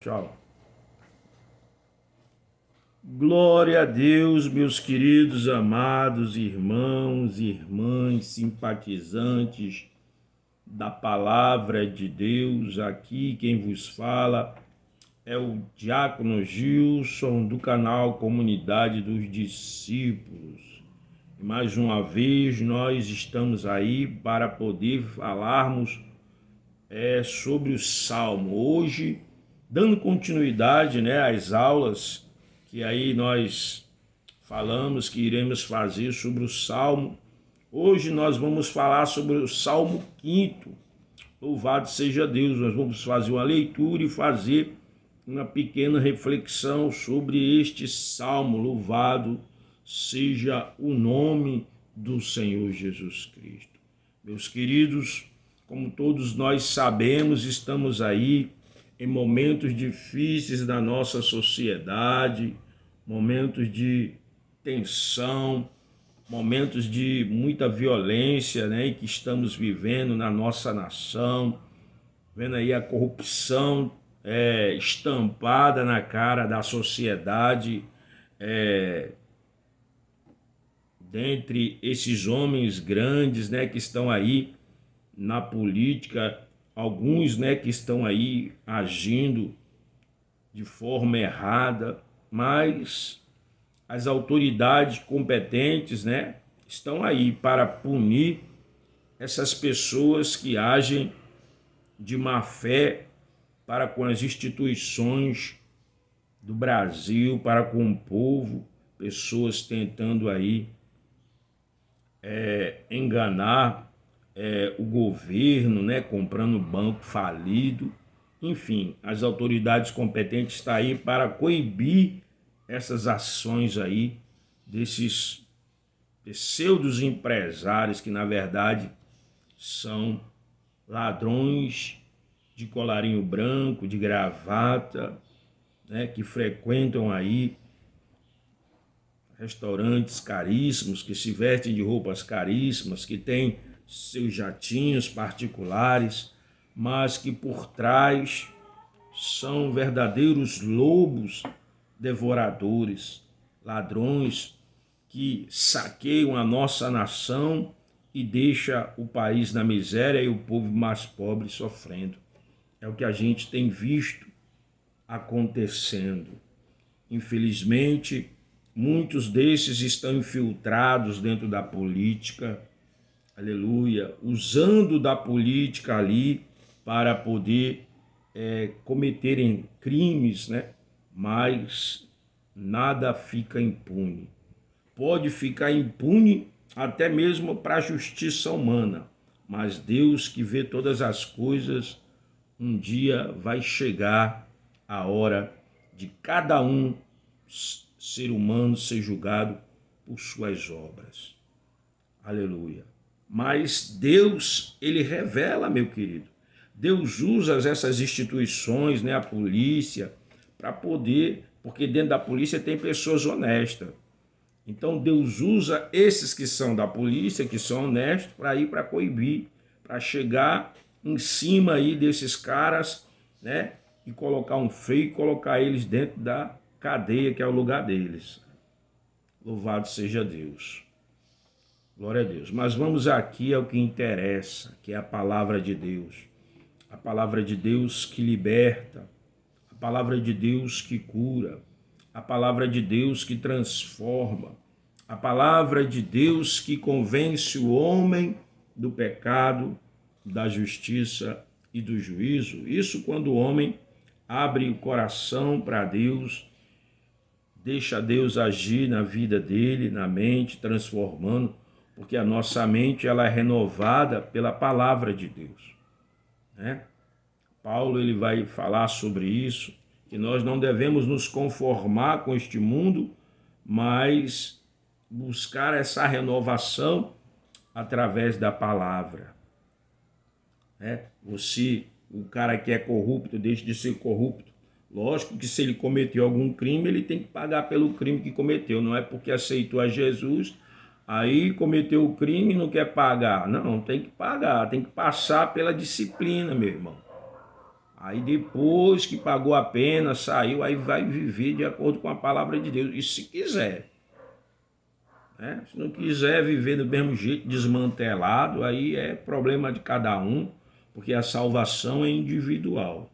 Tchau. Glória a Deus, meus queridos, amados irmãos e irmãs, simpatizantes da palavra de Deus. Aqui quem vos fala é o Diácono Gilson, do canal Comunidade dos Discípulos. E mais uma vez nós estamos aí para poder falarmos sobre o Salmo. Hoje, dando continuidade às aulas que aí nós falamos que iremos fazer sobre o Salmo. Hoje nós vamos falar sobre o Salmo 5º. Louvado seja Deus. Nós vamos fazer uma leitura e fazer uma pequena reflexão sobre este Salmo. Louvado seja o nome do Senhor Jesus Cristo. Meus queridos, como todos nós sabemos, estamos aí em momentos difíceis da nossa sociedade, momentos de tensão, momentos de muita violência, que estamos vivendo na nossa nação, vendo aí a corrupção estampada na cara da sociedade, dentre esses homens grandes, que estão aí na política, alguns, que estão aí agindo de forma errada, mas as autoridades competentes, estão aí para punir essas pessoas que agem de má fé para com as instituições do Brasil, para com o povo, pessoas tentando aí enganar o governo, comprando banco falido. Enfim, as autoridades competentes estão aí para coibir essas ações aí desses pseudos empresários que na verdade são ladrões de colarinho branco, de gravata, que frequentam aí restaurantes caríssimos, que se vestem de roupas caríssimas, que têm seus jatinhos particulares, mas que por trás são verdadeiros lobos devoradores, ladrões que saqueiam a nossa nação e deixam o país na miséria e o povo mais pobre sofrendo. É o que a gente tem visto acontecendo. Infelizmente, muitos desses estão infiltrados dentro da política, aleluia, usando da política ali para poder cometerem crimes, mas nada fica impune. Pode ficar impune até mesmo para a justiça humana, mas Deus, que vê todas as coisas, um dia vai chegar a hora de cada um ser humano ser julgado por suas obras. Aleluia. Mas Deus, ele revela, meu querido. Deus usa essas instituições, a polícia, para poder, porque dentro da polícia tem pessoas honestas. Então Deus usa esses que são da polícia, que são honestos, para ir para coibir, para chegar em cima aí desses caras, e colocar um freio e colocar eles dentro da cadeia, que é o lugar deles. Louvado seja Deus. Glória a Deus. Mas vamos aqui ao que interessa, que é a palavra de Deus. A palavra de Deus que liberta, a palavra de Deus que cura, a palavra de Deus que transforma, a palavra de Deus que convence o homem do pecado, da justiça e do juízo. Isso quando o homem abre o coração para Deus, deixa Deus agir na vida dele, na mente, transformando, porque a nossa mente ela é renovada pela palavra de Deus. Paulo ele vai falar sobre isso, que nós não devemos nos conformar com este mundo, mas buscar essa renovação através da palavra. O cara que é corrupto, deixa de ser corrupto. Lógico que se ele cometeu algum crime, ele tem que pagar pelo crime que cometeu. Não é porque aceitou a Jesus, aí cometeu o crime e não quer pagar. Não, tem que pagar, tem que passar pela disciplina, meu irmão. Aí depois que pagou a pena, saiu, aí vai viver de acordo com a palavra de Deus. E se quiser, né? Se não quiser viver do mesmo jeito, desmantelado, aí é problema de cada um, porque a salvação é individual.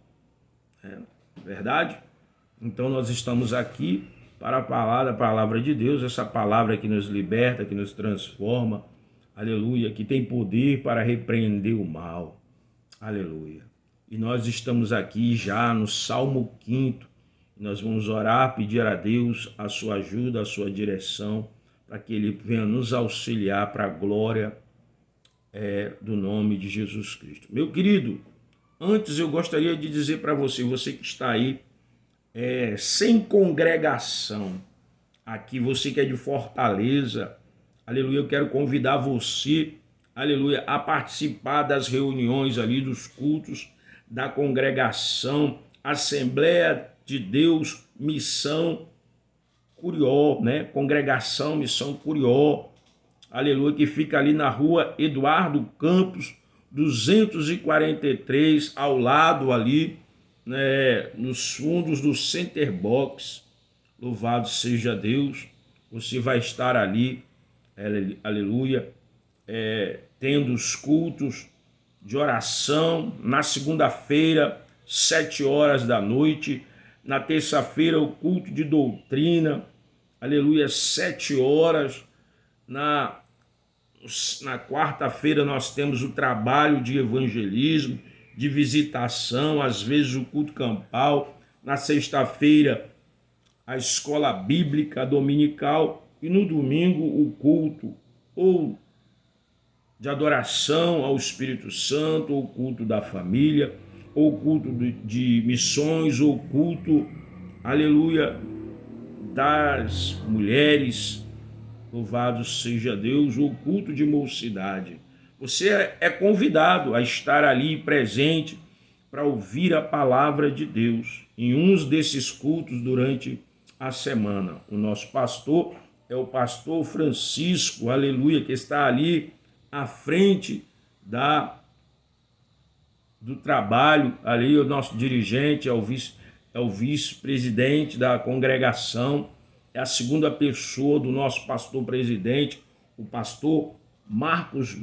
Né? Verdade? Então nós estamos aqui para falar da palavra de Deus, essa palavra que nos liberta, que nos transforma, aleluia, que tem poder para repreender o mal, aleluia. E nós estamos aqui já no Salmo 5º, nós vamos orar, pedir a Deus a sua ajuda, a sua direção, para que Ele venha nos auxiliar para a glória do nome de Jesus Cristo. Meu querido, antes eu gostaria de dizer para você, você que está aí, sem congregação, aqui você que é de Fortaleza, aleluia, eu quero convidar você, aleluia, a participar das reuniões ali, dos cultos da congregação Assembleia de Deus, Missão Curió, né? Congregação Missão Curió, aleluia, que fica ali na rua Eduardo Campos, 243, ao lado ali, né, nos fundos do Center Box. Louvado seja Deus. Você vai estar ali, aleluia, tendo os cultos de oração na segunda-feira, 7 horas da noite, na terça-feira o culto de doutrina, aleluia, 7 horas, na quarta-feira nós temos o trabalho de evangelismo, de visitação, às vezes o culto campal, na sexta-feira a escola bíblica dominical e no domingo o culto ou de adoração ao Espírito Santo, ou culto da família, ou culto de missões, ou culto, aleluia, das mulheres, louvado seja Deus, ou culto de mocidade. Você é convidado a estar ali presente para ouvir a palavra de Deus em uns desses cultos durante a semana. O nosso pastor é o pastor Francisco, aleluia, que está ali à frente do trabalho, ali o nosso dirigente, é o vice-presidente da congregação, é a segunda pessoa do nosso pastor presidente, o pastor Marcos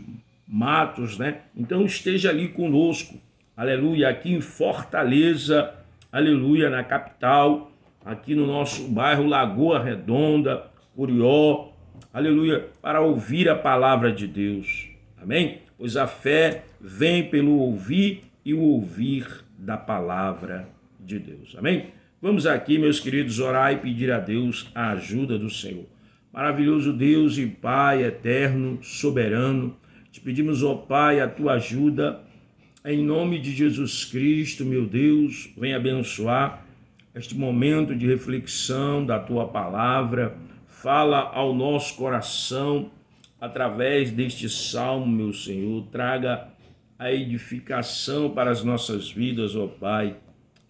Matos, né? Então esteja ali conosco, aleluia, aqui em Fortaleza, aleluia, na capital, aqui no nosso bairro Lagoa Redonda, Curió, aleluia, para ouvir a palavra de Deus, amém? Pois a fé vem pelo ouvir e o ouvir da palavra de Deus, amém? Vamos aqui, meus queridos, orar e pedir a Deus a ajuda do Senhor. Maravilhoso Deus e Pai eterno, soberano, te pedimos, ó Pai, a tua ajuda, em nome de Jesus Cristo, meu Deus, vem abençoar este momento de reflexão da tua palavra, fala ao nosso coração através deste salmo, meu Senhor, traga a edificação para as nossas vidas, ó Pai,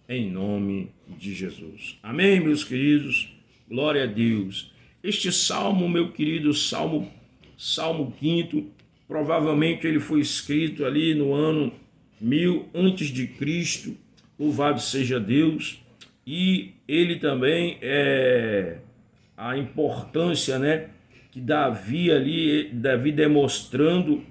em nome de Jesus. Amém, meus queridos? Glória a Deus. Este salmo, meu querido, Salmo 5º, provavelmente ele foi escrito ali no ano 1000 antes de Cristo, louvado seja Deus, e ele também a importância, né, que Davi demonstrando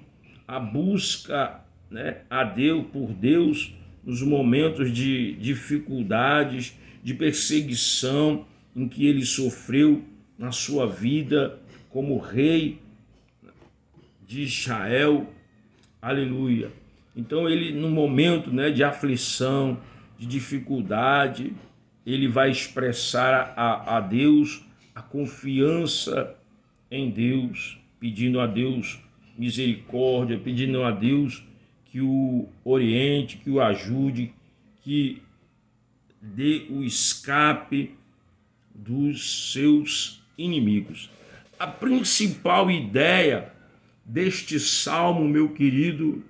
a busca, né, a Deus por Deus nos momentos de dificuldades, de perseguição em que ele sofreu na sua vida como rei de Israel, aleluia. Então ele, no momento, né, de aflição, de dificuldade, ele vai expressar a Deus a confiança em Deus, pedindo a Deus misericórdia, pedindo a Deus que o oriente, que o ajude, que dê o escape dos seus inimigos. A principal ideia deste salmo, meu querido,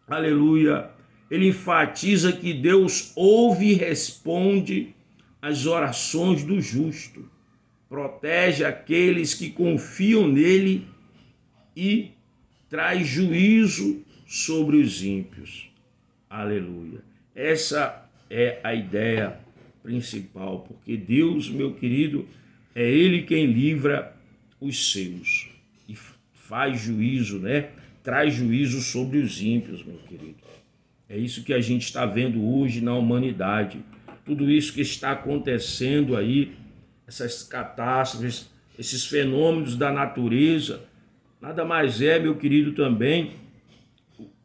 aleluia, ele enfatiza que Deus ouve e responde às orações do justo, protege aqueles que confiam nele e traz juízo sobre os ímpios. Aleluia. Essa é a ideia principal, porque Deus, meu querido, é Ele quem livra os seus e faz juízo, né? Traz juízo sobre os ímpios, meu querido. É isso que a gente está vendo hoje na humanidade. Tudo isso que está acontecendo aí, essas catástrofes, esses fenômenos da natureza, nada mais é, meu querido, também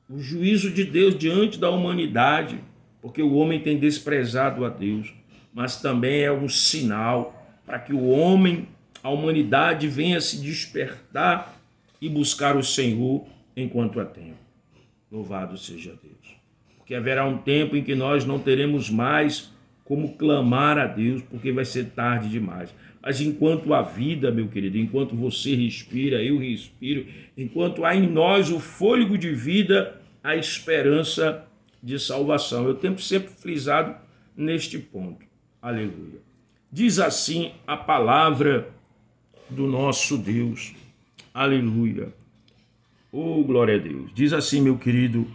o juízo de Deus diante da humanidade, porque o homem tem desprezado a Deus, mas também é um sinal para que o homem, a humanidade, venha se despertar e buscar o Senhor enquanto há tempo. Louvado seja Deus. Porque haverá um tempo em que nós não teremos mais como clamar a Deus, porque vai ser tarde demais. Mas enquanto há vida, meu querido, enquanto você respira, eu respiro, enquanto há em nós o fôlego de vida, a esperança de salvação. Eu tenho sempre frisado neste ponto. Aleluia. Diz assim a palavra do nosso Deus. Aleluia. Oh, glória a Deus. Diz assim, meu querido: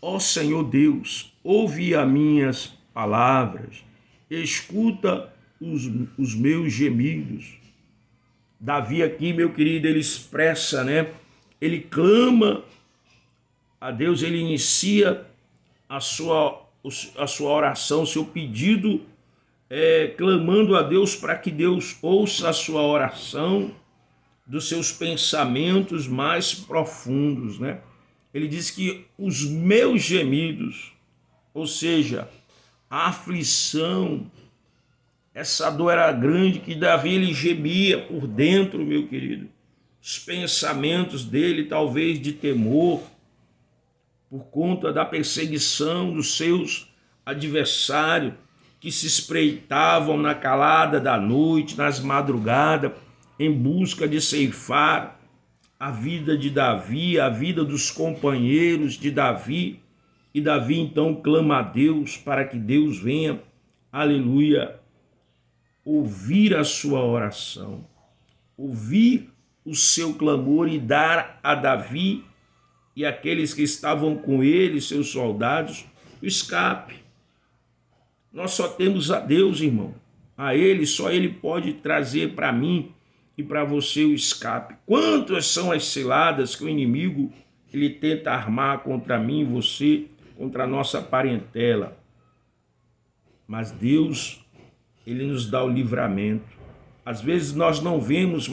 ó Senhor Deus, ouve as minhas palavras, escuta os meus gemidos. Davi aqui, meu querido, ele expressa, né? Ele clama a Deus, ele inicia a sua oração, seu pedido, clamando a Deus para que Deus ouça a sua oração dos seus pensamentos mais profundos, né? Ele diz que os meus gemidos, ou seja, a aflição, essa dor era grande que Davi ele gemia por dentro, meu querido. Os pensamentos dele, talvez de temor, por conta da perseguição dos seus adversários que se espreitavam na calada da noite, nas madrugadas, em busca de ceifar a vida de Davi, a vida dos companheiros de Davi. E Davi então clama a Deus para que Deus venha, aleluia, ouvir a sua oração, ouvir o seu clamor e dar a Davi e aqueles que estavam com ele, seus soldados, o escape. Nós só temos a Deus, irmão. A Ele, só Ele pode trazer para mim e para você o escape. Quantas são as ciladas que o inimigo ele tenta armar contra mim e você, contra a nossa parentela. Mas Deus, Ele nos dá o livramento. Às vezes nós não vemos,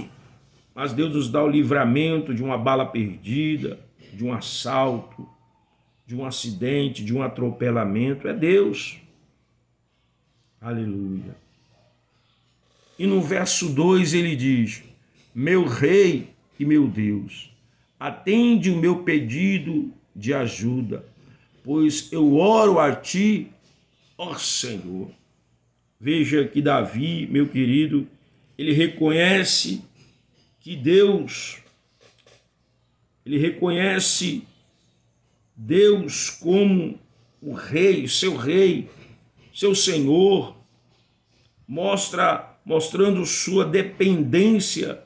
mas Deus nos dá o livramento de uma bala perdida, de um assalto, de um acidente, de um atropelamento. É Deus. Aleluia. E no verso 2 ele diz: meu rei e meu Deus, atende o meu pedido de ajuda, pois eu oro a ti, ó Senhor. Veja que Davi, meu querido, ele reconhece que Deus, ele reconhece Deus como o rei, seu Senhor, mostrando sua dependência,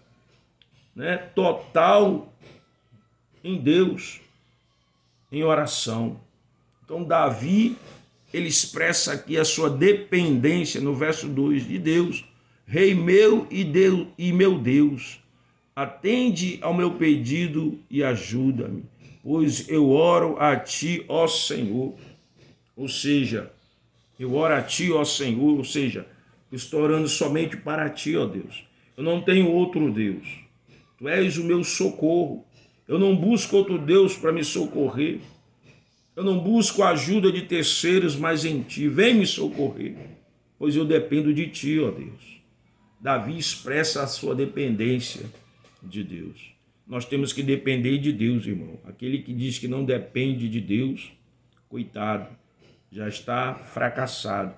né, total em Deus, em oração. Então Davi, ele expressa aqui a sua dependência no verso 2 de Deus. Rei meu e meu Deus, atende ao meu pedido e ajuda-me, pois eu oro a ti, ó Senhor. Ou seja, eu oro a ti, ó Senhor, ou seja, eu estou orando somente para ti, ó Deus. Eu não tenho outro Deus. Tu és o meu socorro. Eu não busco outro Deus para me socorrer. Eu não busco a ajuda de terceiros, mas em ti. Vem me socorrer, pois eu dependo de ti, ó Deus. Davi expressa a sua dependência de Deus. Nós temos que depender de Deus, irmão. Aquele que diz que não depende de Deus, coitado, já está fracassado.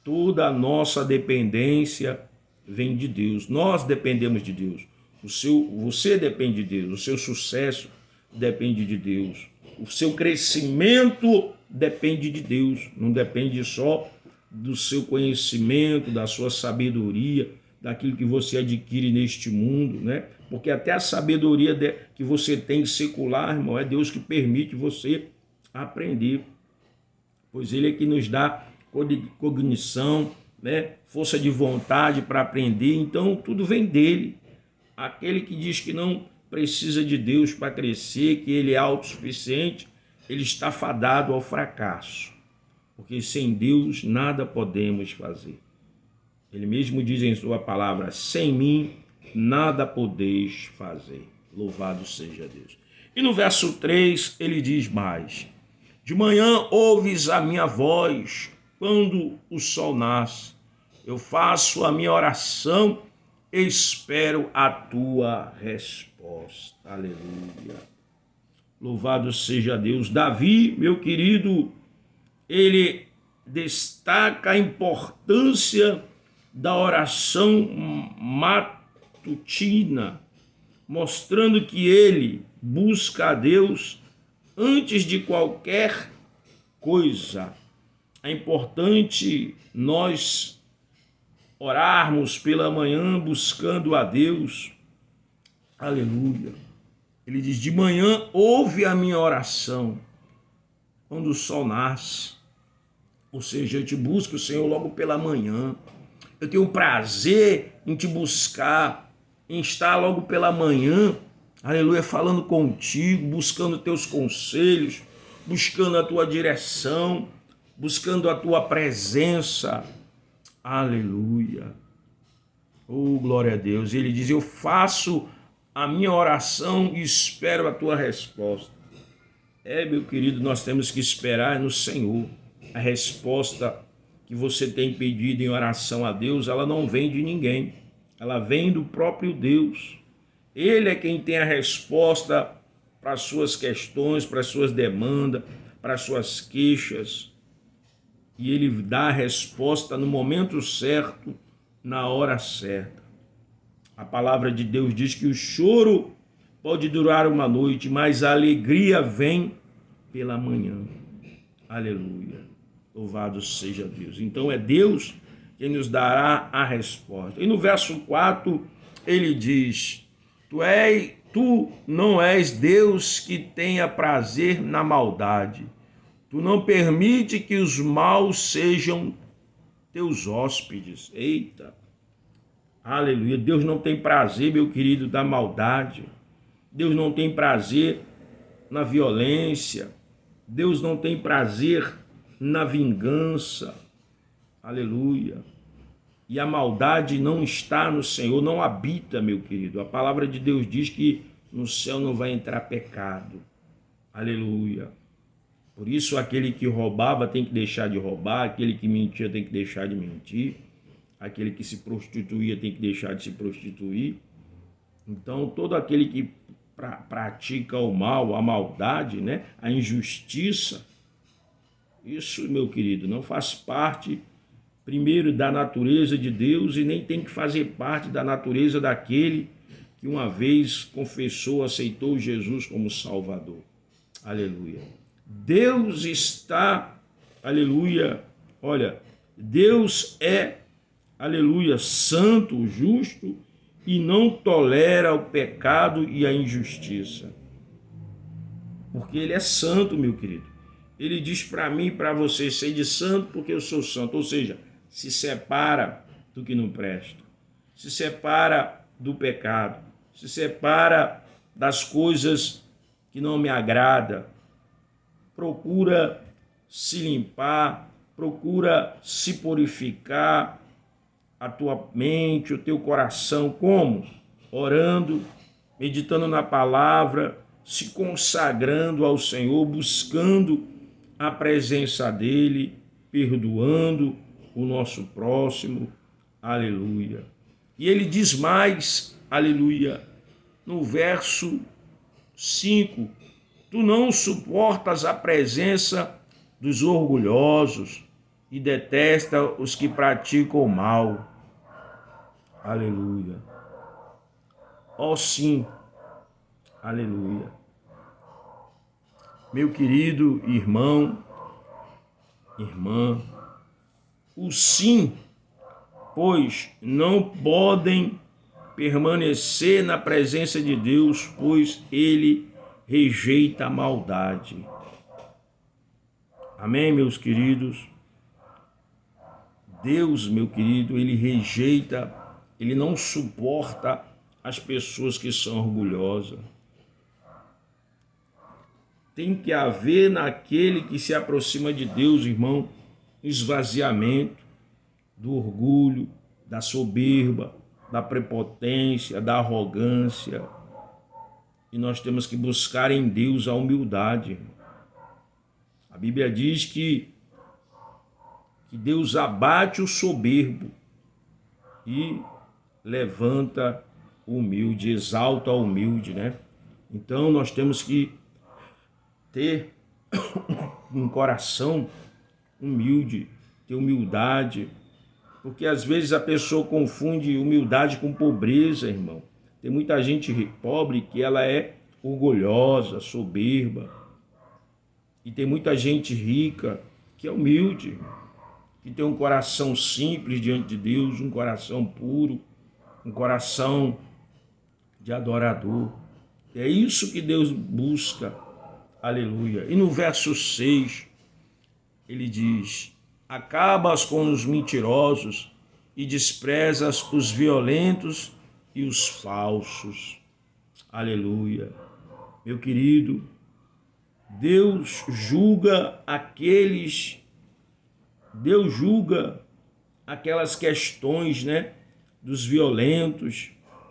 Toda a nossa dependência vem de Deus. Nós dependemos de Deus. Você depende de Deus. O seu sucesso depende de Deus. O seu crescimento depende de Deus. Não depende só do seu conhecimento, da sua sabedoria, daquilo que você adquire neste mundo, né? Porque até a sabedoria que você tem secular, irmão, é Deus que permite você aprender. pois Ele é que nos dá cognição, né? Força de vontade para aprender, então tudo vem dele. Aquele que diz que não precisa de Deus para crescer, que ele é autossuficiente, ele está fadado ao fracasso, porque sem Deus nada podemos fazer. Ele mesmo diz em sua palavra: sem mim nada podeis fazer. Louvado seja Deus. E no verso 3 ele diz mais: de manhã ouves a minha voz, quando o sol nasce. Eu faço a minha oração, espero a tua resposta. Aleluia. Louvado seja Deus. Davi, meu querido, ele destaca a importância da oração matutina, mostrando que ele busca a Deus antes de qualquer coisa. É importante nós orarmos pela manhã buscando a Deus. Aleluia. Ele diz: de manhã ouve a minha oração, quando o sol nasce. Ou seja, eu te busco, Senhor, logo pela manhã. Eu tenho prazer em te buscar, em estar logo pela manhã, aleluia, falando contigo, buscando teus conselhos, buscando a tua direção, buscando a tua presença. Aleluia. Oh, glória a Deus. Ele diz: eu faço a minha oração e espero a tua resposta. Meu querido, nós temos que esperar no Senhor. A resposta que você tem pedido em oração a Deus, ela não vem de ninguém. Ela vem do próprio Deus. Ele é quem tem a resposta para as suas questões, para as suas demandas, para as suas queixas. E ele dá a resposta no momento certo, na hora certa. A palavra de Deus diz que o choro pode durar uma noite, mas a alegria vem pela manhã. Aleluia. Louvado seja Deus. Então é Deus quem nos dará a resposta. E no verso 4 ele diz: Tu não és Deus que tenha prazer na maldade. Tu não permite que os maus sejam teus hóspedes. Eita! Aleluia! Deus não tem prazer, meu querido, da maldade. Deus não tem prazer na violência. Deus não tem prazer na vingança. Aleluia! E a maldade não está no Senhor, não habita, meu querido. A palavra de Deus diz que no céu não vai entrar pecado. Aleluia! Por isso, aquele que roubava tem que deixar de roubar, aquele que mentia tem que deixar de mentir, aquele que se prostituía tem que deixar de se prostituir. Então, todo aquele que pratica o mal, a maldade, né, a injustiça, isso, meu querido, não faz parte, primeiro, da natureza de Deus e nem tem que fazer parte da natureza daquele que uma vez confessou, aceitou Jesus como Salvador. Aleluia. Deus está, aleluia, olha, Deus é, aleluia, santo, justo e não tolera o pecado e a injustiça. Porque Ele é santo, meu querido. Ele diz para mim e para você: sede santo porque eu sou santo. Ou seja, se separa do que não presta, se separa do pecado, se separa das coisas que não me agradam. Procura se limpar, procura se purificar a tua mente, o teu coração. Como? Orando, meditando na palavra, se consagrando ao Senhor, buscando a presença dEle, perdoando o nosso próximo. Aleluia. E ele diz mais, aleluia, no verso 5, tu não suportas a presença dos orgulhosos e detesta os que praticam o mal. Aleluia. Ó sim, aleluia. Meu querido irmão, irmã, o sim, pois não podem permanecer na presença de Deus, pois Ele rejeita a maldade. Amém, meus queridos? Deus, meu querido, ele rejeita, ele não suporta as pessoas que são orgulhosas. Tem que haver naquele que se aproxima de Deus, irmão, esvaziamento do orgulho, da soberba, da prepotência, da arrogância. E nós temos que buscar em Deus a humildade. A Bíblia diz que Deus abate o soberbo e levanta o humilde, exalta o humilde, né? Então nós temos que ter um coração humilde, ter humildade, porque às vezes a pessoa confunde humildade com pobreza, irmão. Tem muita gente pobre que ela é orgulhosa, soberba, e tem muita gente rica que é humilde, que tem um coração simples diante de Deus, um coração puro, um coração de adorador. É isso que Deus busca, aleluia. E no verso 6, ele diz: acabas com os mentirosos e desprezas os violentos e os falsos. Aleluia. Meu querido, Deus julga aquelas questões, né, dos violentos,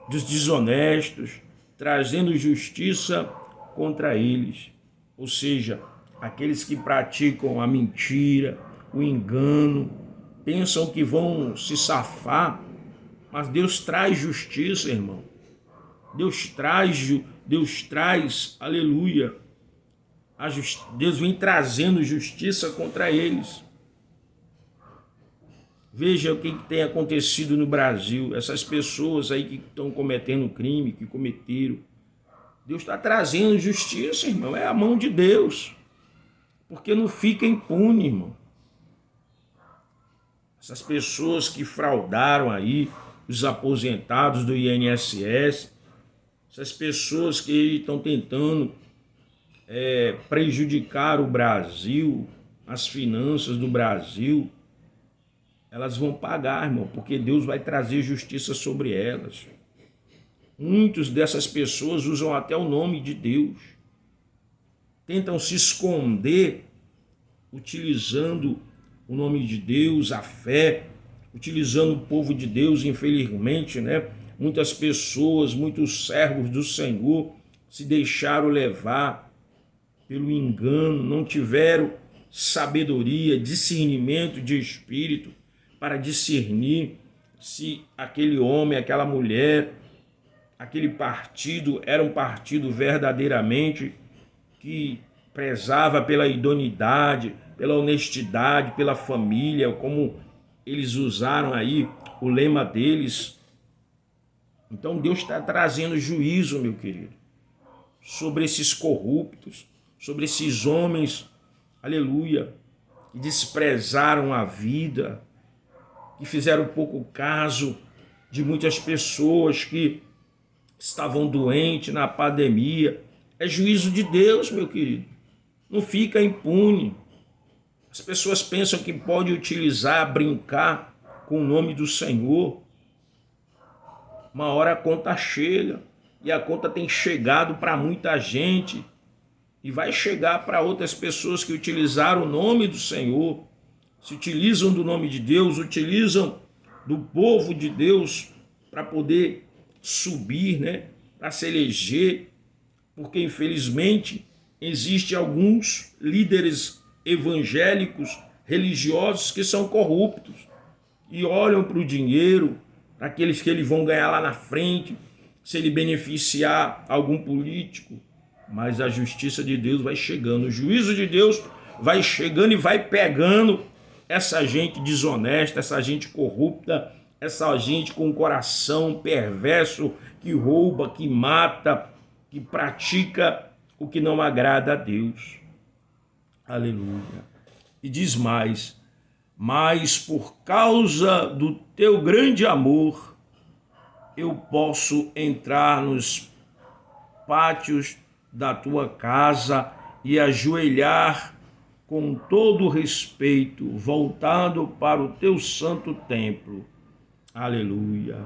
dos desonestos, trazendo justiça contra eles. Ou seja, aqueles que praticam a mentira, o engano, pensam que vão se safar, mas Deus traz justiça, irmão. Deus traz, aleluia. Deus vem trazendo justiça contra eles. Veja o que tem acontecido no Brasil, essas pessoas aí que estão cometendo crime, que cometeram. Deus está trazendo justiça, irmão, é a mão de Deus, porque não fica impune, irmão. Essas pessoas que fraudaram aí os aposentados do INSS, essas pessoas que estão tentando prejudicar o Brasil, as finanças do Brasil, elas vão pagar, irmão, porque Deus vai trazer justiça sobre elas. Muitas dessas pessoas usam até o nome de Deus, tentam se esconder utilizando o nome de Deus, a fé, utilizando o povo de Deus, infelizmente, né? Muitas pessoas, muitos servos do Senhor se deixaram levar pelo engano, não tiveram sabedoria, discernimento de espírito para discernir se aquele homem, aquela mulher, aquele partido era um partido verdadeiramente que prezava pela idoneidade, pela honestidade, pela família, como eles usaram aí o lema deles. Então Deus está trazendo juízo, meu querido, sobre esses corruptos, sobre esses homens, aleluia, que desprezaram a vida, que fizeram pouco caso de muitas pessoas que estavam doentes na pandemia. É juízo de Deus, meu querido. Não fica impune. As pessoas pensam que pode utilizar, brincar com o nome do Senhor. Uma hora a conta chega, e a conta tem chegado para muita gente, e vai chegar para outras pessoas que utilizaram o nome do Senhor, se utilizam do nome de Deus, utilizam do povo de Deus para poder subir, né? Para se eleger, porque infelizmente existem alguns líderes evangélicos, religiosos que são corruptos e olham para o dinheiro, para aqueles que eles vão ganhar lá na frente, se ele beneficiar algum político. Mas a justiça de Deus vai chegando, o juízo de Deus vai chegando e vai pegando essa gente desonesta, essa gente corrupta, essa gente com um coração perverso, que rouba, que mata, que pratica o que não agrada a Deus. Aleluia. E diz mais: mas por causa do teu grande amor, eu posso entrar nos pátios da tua casa e ajoelhar com todo respeito, voltado para o teu santo templo. Aleluia.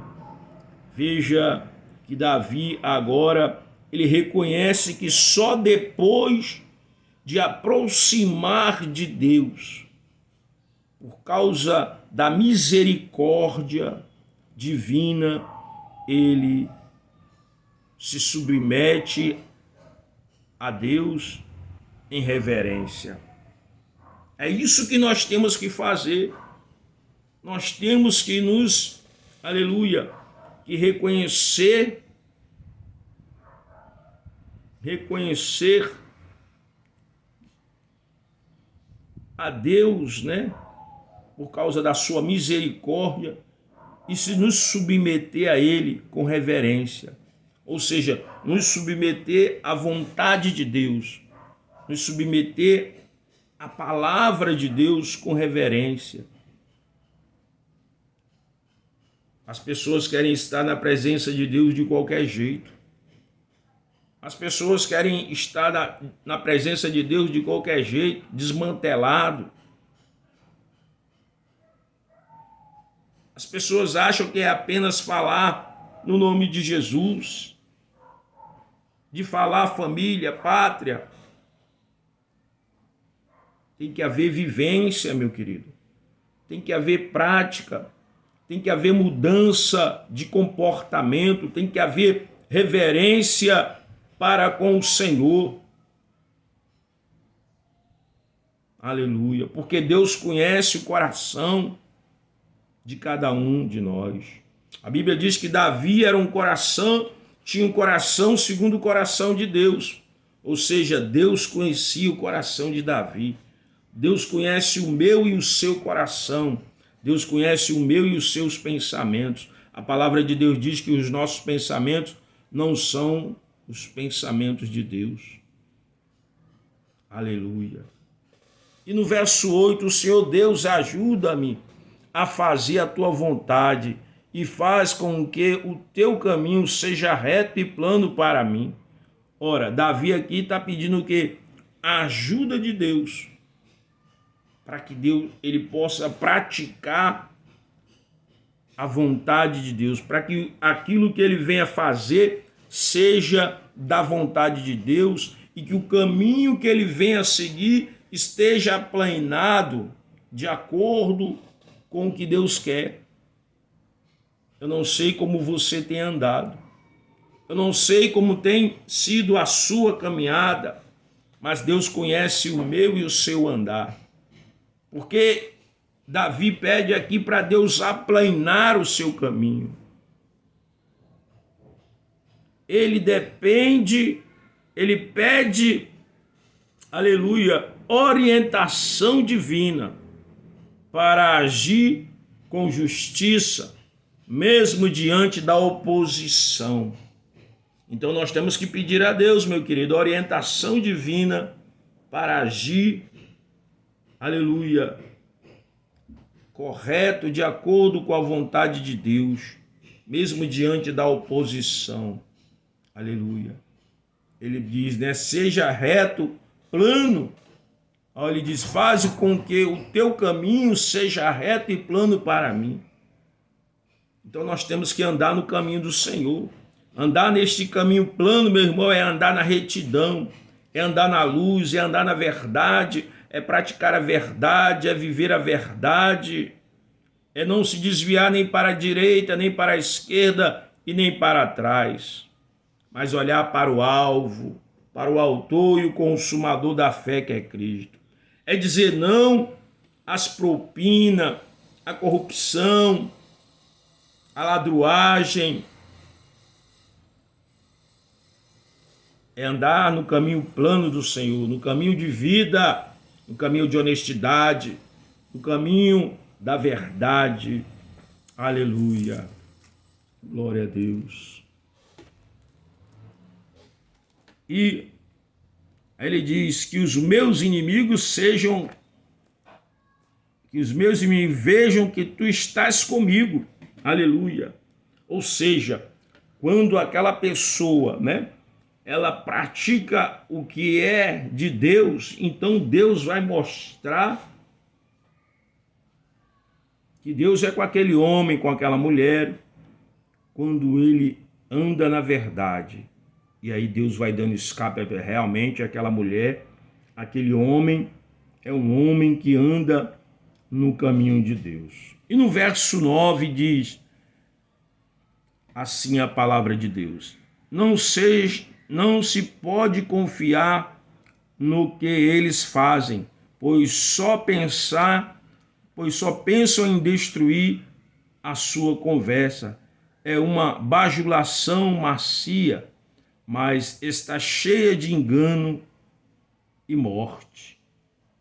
Veja que Davi agora, ele reconhece que só depois de aproximar de Deus, por causa da misericórdia divina, ele se submete a Deus em reverência. É isso que nós temos que fazer. Nós temos que que reconhecer a Deus, por causa da sua misericórdia, e se nos submeter a Ele com reverência. Ou seja, nos submeter à vontade de Deus, nos submeter à palavra de Deus com reverência. As pessoas querem estar na presença de Deus de qualquer jeito. As pessoas querem estar na presença de Deus de qualquer jeito, desmantelado. As pessoas acham que é apenas falar no nome de Jesus, de falar família, pátria. Tem que haver vivência, meu querido. Tem que haver prática. Tem que haver mudança de comportamento. Tem que haver reverência para com o Senhor. Aleluia. Porque Deus conhece o coração de cada um de nós. A Bíblia diz que Davi tinha um coração segundo o coração de Deus. Ou seja, Deus conhecia o coração de Davi. Deus conhece o meu e o seu coração. Deus conhece o meu e os seus pensamentos. A palavra de Deus diz que os nossos pensamentos não são os pensamentos de Deus. Aleluia. E no verso 8, o Senhor Deus, ajuda-me a fazer a tua vontade e faz com que o teu caminho seja reto e plano para mim. Ora, Davi aqui está pedindo o quê? A ajuda de Deus, para que Deus ele possa praticar a vontade de Deus, para que aquilo que ele venha fazer seja da vontade de Deus e que o caminho que ele venha seguir esteja aplanado de acordo com o que Deus quer. Eu não sei como você tem andado, eu não sei como tem sido a sua caminhada, mas Deus conhece o meu e o seu andar. Porque Davi pede aqui para Deus aplanar o seu caminho. Ele pede, aleluia, orientação divina para agir com justiça, mesmo diante da oposição. Então nós temos que pedir a Deus, meu querido, orientação divina para agir, aleluia, correto, de acordo com a vontade de Deus, mesmo diante da oposição. Aleluia. Ele diz, seja reto, plano. Ele diz, faz com que o teu caminho seja reto e plano para mim. Então nós temos que andar no caminho do Senhor. Andar neste caminho plano, meu irmão, é andar na retidão, é andar na luz, é andar na verdade, é praticar a verdade, é viver a verdade, é não se desviar nem para a direita, nem para a esquerda e nem para trás, mas olhar para o alvo, para o autor e o consumador da fé que é Cristo. É dizer não às propinas, à corrupção, à ladruagem. É andar no caminho plano do Senhor, no caminho de vida, no caminho de honestidade, no caminho da verdade. Aleluia. Glória a Deus. E aí ele diz que os meus inimigos vejam que tu estás comigo. Aleluia. Ou seja, quando aquela pessoa, ela pratica o que é de Deus, então Deus vai mostrar que Deus é com aquele homem, com aquela mulher, quando ele anda na verdade. E aí Deus vai dando escape realmente àquela mulher, aquele homem é um homem que anda no caminho de Deus. E no verso 9 diz assim a palavra de Deus: não se pode confiar no que eles fazem, pois só pensam em destruir a sua conversa. É uma bajulação macia, mas está cheia de engano e morte.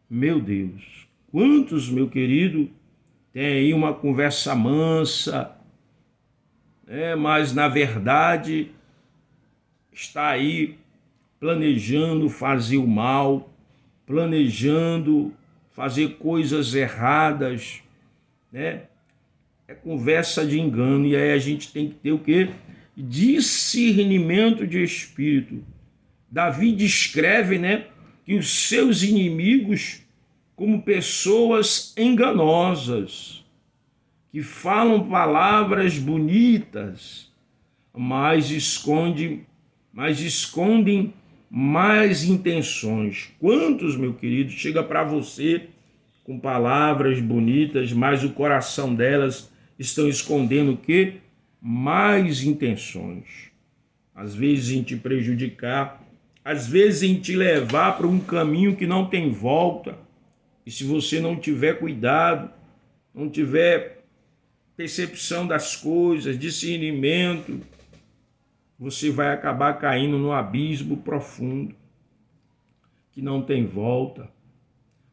Meu Deus, quantos, meu querido, tem aí uma conversa mansa, mas na verdade está aí planejando fazer o mal, planejando fazer coisas erradas, né? É conversa de engano, e aí a gente tem que ter o quê? Discernimento de espírito. Davi descreve, né, que os seus inimigos como pessoas enganosas, que falam palavras bonitas, mas escondem mais intenções. Quantos, meu querido, chega para você com palavras bonitas, mas o coração delas estão escondendo o quê? Mais intenções. Às vezes em te prejudicar, às vezes em te levar para um caminho que não tem volta. E se você não tiver cuidado, não tiver percepção das coisas, discernimento, você vai acabar caindo num abismo profundo, que não tem volta,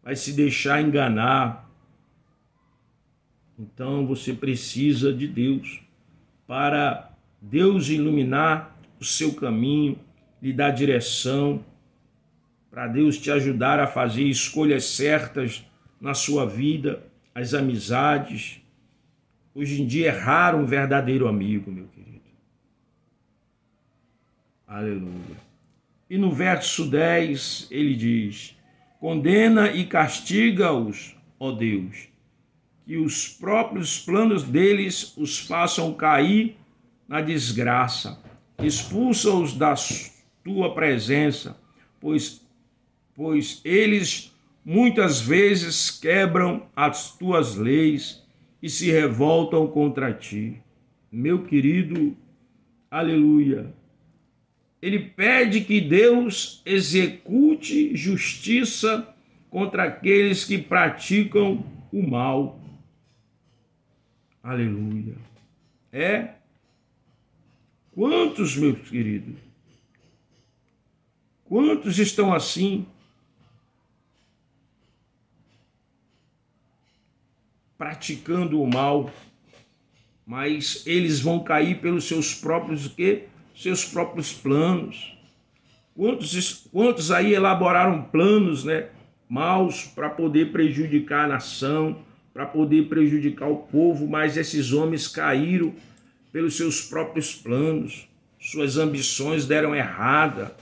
vai se deixar enganar. Então você precisa de Deus, para Deus iluminar o seu caminho, lhe dar direção, para Deus te ajudar a fazer escolhas certas na sua vida, as amizades. Hoje em dia é raro um verdadeiro amigo, meu querido. Aleluia. E no verso 10 ele diz: condena e castiga-os, ó Deus, que os próprios planos deles os façam cair na desgraça. Expulsa-os da tua presença, pois eles muitas vezes quebram as tuas leis e se revoltam contra ti. Meu querido, aleluia. Ele pede que Deus execute justiça contra aqueles que praticam o mal. Aleluia. Quantos, meus queridos? Quantos estão assim? Praticando o mal, mas eles vão cair pelos seus próprios o quê? Seus próprios planos. Quantos aí elaboraram planos, né, maus para poder prejudicar a nação, para poder prejudicar o povo, mas esses homens caíram pelos seus próprios planos, suas ambições deram errada,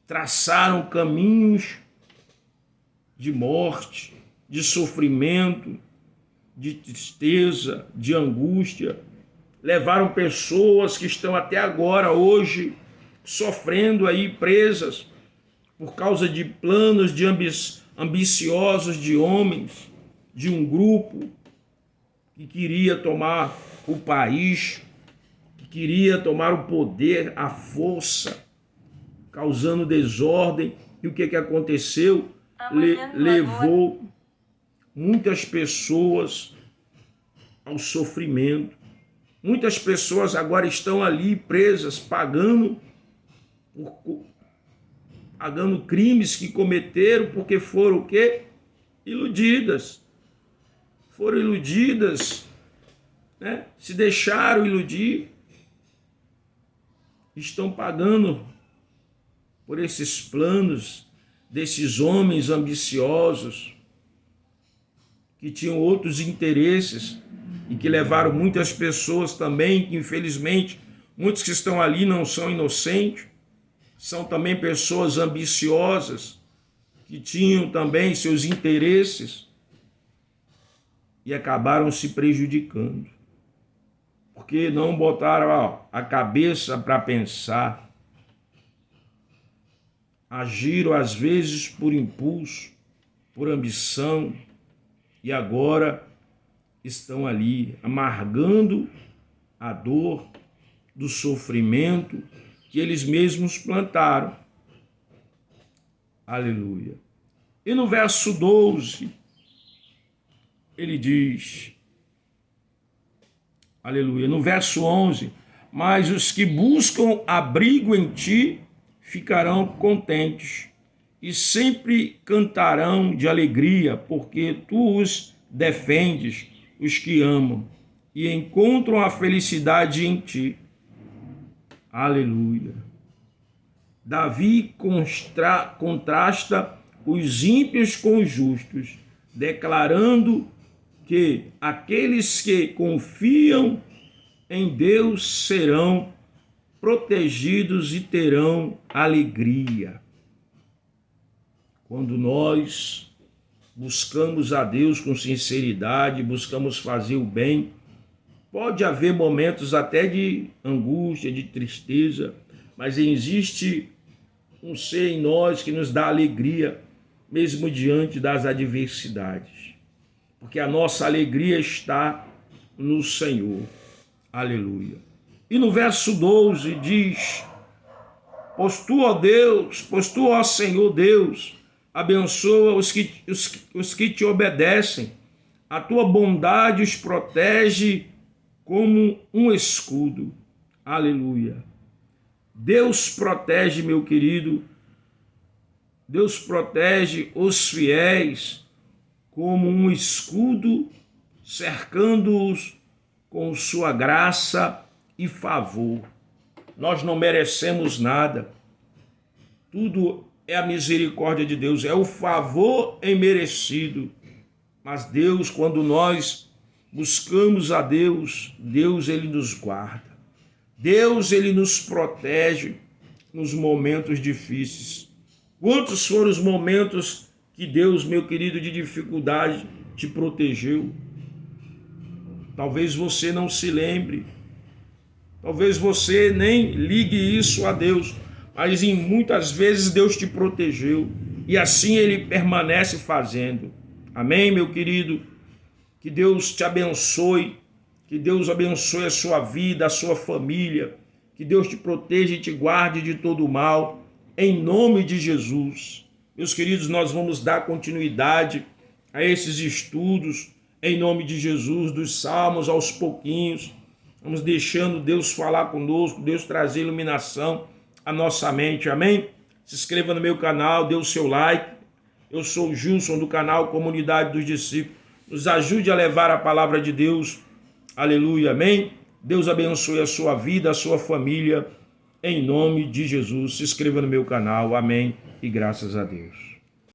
traçaram caminhos de morte, de sofrimento, de tristeza, de angústia, levaram pessoas que estão até agora, hoje, sofrendo aí, presas, por causa de planos de ambiciosos de homens, de um grupo que queria tomar o país, que queria tomar o poder, a força, causando desordem. E o que aconteceu? Levou muitas pessoas ao sofrimento. Muitas pessoas agora estão ali presas, pagando crimes que cometeram, porque foram o quê? Iludidas. Foram iludidas, né? Se deixaram iludir. Estão pagando por esses planos desses homens ambiciosos que tinham outros interesses e que levaram muitas pessoas também, que infelizmente muitos que estão ali não são inocentes, são também pessoas ambiciosas, que tinham também seus interesses e acabaram se prejudicando, porque não botaram a cabeça para pensar, agiram às vezes por impulso, por ambição, e agora estão ali amargando a dor do sofrimento que eles mesmos plantaram. Aleluia. E no verso 12, ele diz, aleluia, no verso 11, mas os que buscam abrigo em ti ficarão contentes e sempre cantarão de alegria, porque tu os defendes, os que amam, e encontram a felicidade em ti. Aleluia. Davi contrasta os ímpios com os justos, declarando que aqueles que confiam em Deus serão protegidos e terão alegria. Quando nós buscamos a Deus com sinceridade, buscamos fazer o bem, pode haver momentos até de angústia, de tristeza, mas existe um ser em nós que nos dá alegria, mesmo diante das adversidades, porque a nossa alegria está no Senhor. Aleluia. E no verso 12 diz, pois tu, ó Senhor Deus, abençoa os que te obedecem, a tua bondade os protege como um escudo. Aleluia. Deus protege, meu querido, Deus protege os fiéis como um escudo, cercando-os com sua graça e favor. Nós não merecemos nada. Tudo é a misericórdia de Deus, é o favor imerecido. Mas Deus, quando nós buscamos a Deus, Deus ele nos guarda. Deus ele nos protege nos momentos difíceis. Quantos foram os momentos que Deus, meu querido, de dificuldade te protegeu? Talvez você não se lembre. Talvez você nem ligue isso a Deus. Mas muitas vezes Deus te protegeu. E assim ele permanece fazendo. Amém, meu querido? Que Deus te abençoe. Que Deus abençoe a sua vida, a sua família. Que Deus te proteja e te guarde de todo o mal. Em nome de Jesus. Meus queridos, nós vamos dar continuidade a esses estudos. Em nome de Jesus, dos Salmos aos pouquinhos. Vamos deixando Deus falar conosco, Deus trazer iluminação à nossa mente. Amém? Se inscreva no meu canal, dê o seu like. Eu sou o Gilson do canal Comunidade dos Discípulos. Nos ajude a levar a palavra de Deus. Aleluia, amém? Deus abençoe a sua vida, a sua família, em nome de Jesus. Se inscreva no meu canal, amém? E graças a Deus.